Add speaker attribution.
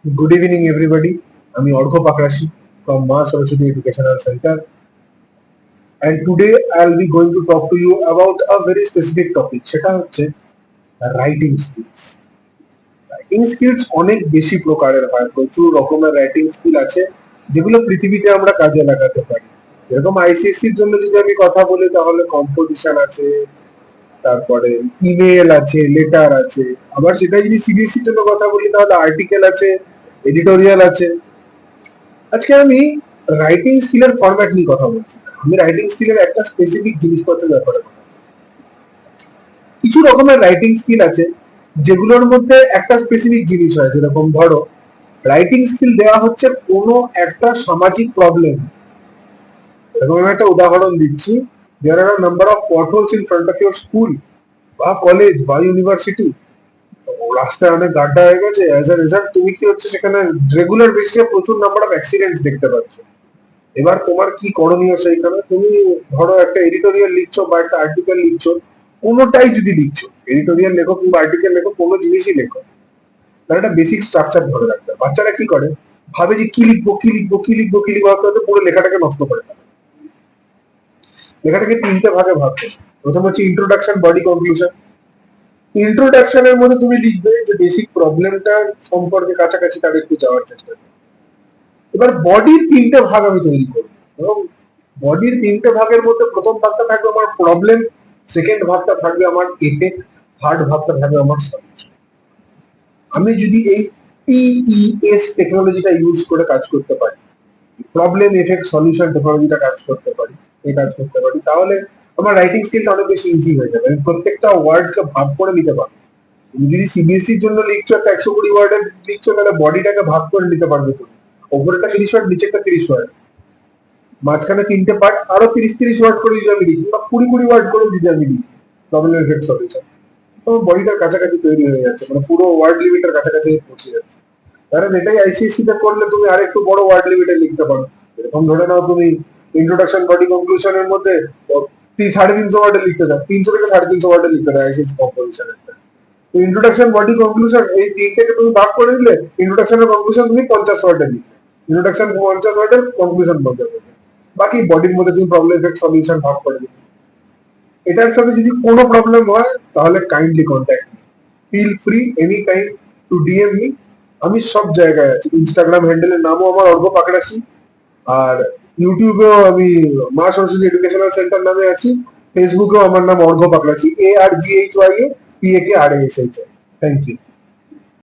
Speaker 1: Good evening, everybody. I'm Orgho Pakrashi from Ma Saraswati Educational Center, and today I'll be going to talk to you about a very specific topic. সেটা হচ্ছে writing skills. Writing skills অনেক বেশি প্রকারের হয়, প্রচুর রকমের writing skill আছে যেগুলো পৃথিবীতে আমরা কাজে লাগাতে পারি। এরকম আইসিএসসির জন্য যদি আমি কথা বলি তাহলে কম্পোজিশন আছে, তারপরে ইমেল আছে, লেটার আছে। আবার সেটা যদি সিবিএসসির জন্য কথা বলি তাহলে আর্টিকেল আছে, এডিটোরিয়াল আছে। আজকে আমি রাইটিং স্কিলের ফরম্যাট নিয়ে কথা বলছি না। আমি রাইটিং স্কিলের একটা স্পেসিফিক জিনিসপত্রের ব্যাপারে কথা বলছি। কিছু রকমের রাইটিং স্কিল আছে যেগুলোর মধ্যে একটা স্পেসিফিক জিনিস হয়, যেরকম ধরো রাইটিং স্কিল দেওয়া হচ্ছে কোনো একটা সামাজিক প্রবলেম। এরকম আমি একটা উদাহরণ দিচ্ছি, there are a number of potholes in front of your school বা কলেজ বা ইউনিভার্সিটি। রাস্তায় অনেক গাড্ডা হয়ে গেছে, অ্যাজ আ রেজাল্ট তুমি কি হচ্ছে সেখানে রেগুলার বেসিসে প্রচুর নাম্বার অফ অ্যাক্সিডেন্টস দেখতে পাচ্ছ। এবার তোমার কি করণীয় সেইখানে? তুমি ধরো একটা এডিটোরিয়াল লিখছো বা একটা আর্টিকেল লিখছো, কোনোটাই যদি লিখছো, এডিটোরিয়াল লেখো কিংবা আর্টিকেল লেখো, কোনো জিনিসই লেখো, তার একটা বেসিক স্ট্রাকচার ধরে রাখতে হবে। বাচ্চারা কি করে, ভাবে যে কি লিখবো কি লিখবো কি লিখবো কি লিখবো, হয়তো পুরো লেখাটাকে নষ্ট করে ফেলে। লেখাটাকে তিনটে ভাগে ভাগ করো। প্রথম হচ্ছে ইন্ট্রোডাকশন, বডি, কনক্লুশন। ইন্ট্রোডাকশনের মধ্যে তুমি লিখবে যে বেসিক প্রবলেমটা সম্পর্কে কাছাকাছি তাদের একটু যাওয়ার চেষ্টা করো। এবার বডির তিনটে ভাগ আমি তৈরি করবো, এবং বডির তিনটে ভাগের মধ্যে প্রথম ভাগটা থাকবে আমার প্রবলেম, সেকেন্ড ভাগটা থাকবে আমার এফেক্ট, থার্ড ভাগটা থাকবে আমার সলিউশন। আমি যদি এই PES টেকনোলজিটা ইউজ করে কাজ করতে পারি, প্রবলেম এফেক্ট সলিউশন টেকনোলজিটা কাজ করতে পারি, তাহলে আমার রাইটিং স্কিলটা অনেক বেশি ইজি হয়ে যাবে। আমি প্রত্যেকটা ওয়ার্ডকে ভাগ করে নিতে পারবো। তুমি যদি সিবিএসসির জন্য লিখছো একটা 120 ওয়ার্ডের লিখছো, তাহলে বডিটাকে ভাগ করে নিতে পারবে তুমি। ওপরেরটা 30 ওয়ার্ড, নিচেরটা 30 ওয়ার্ড, মাঝখানে তিনটে পার্ট, আরো 30 ওয়ার্ড করে যদি আমি লিখি বা 20 ওয়ার্ড করে যদি আমি লিখি প্রবলেম এফেক্ট সলিউশন, তো বডিটার কাছাকাছি তৈরি হয়ে যাচ্ছে, মানে পুরো ওয়ার্ড লিমিটের কাছাকাছি পৌঁছে যাচ্ছে। কারণ এটাই আইসিএসসি তে করলে তুমি আরেকটু বড় ওয়ার্ড লিমিটে লিখতে পারো। এরকম ধরে নাও তুমি ইন্ট্রোডাকশন, বডি, কনক্লুশনের মধ্যে 350 ওয়ার্ডে লিখতে দাও, 300 থেকে 350 ওয়ার্ডে লিখতে দাও আইসিএসসি কম্পোজিশনের। তো ইন্ট্রোডাকশন, বডি, কনক্লুশন এই তিনটেকে তুমি ভাগ করে দিলে, ইন্ট্রোডাকশন আর কনক্লুশন তুমি 50 ওয়ার্ডে লিখলে, ইন্ট্রোডাকশন 50 ওয়ার্ডের, কনক্লুশন 50 ওয়ার্ডের, বাকি বডির মধ্যে তুমি প্রবলেম এফেক্ট সলিউশন ভাগ করে দিলে। এটার সাথে যদি কোনো প্রবলেম হয় তাহলে kindly contact me, feel free any time to DM me. আমি সব জায়গায় আছি, ইনস্টাগ্রাম হ্যান্ডেলের নামও আমার অর্ঘ পাকড়াশি, আর ইউটিউবেও আমি মা সরস্বতী এডুকেশনাল সেন্টার নামে আছি, ফেসবুকেও আমার নাম Argha Pakrashi, ARGHYA PAKRASHI। Thank you.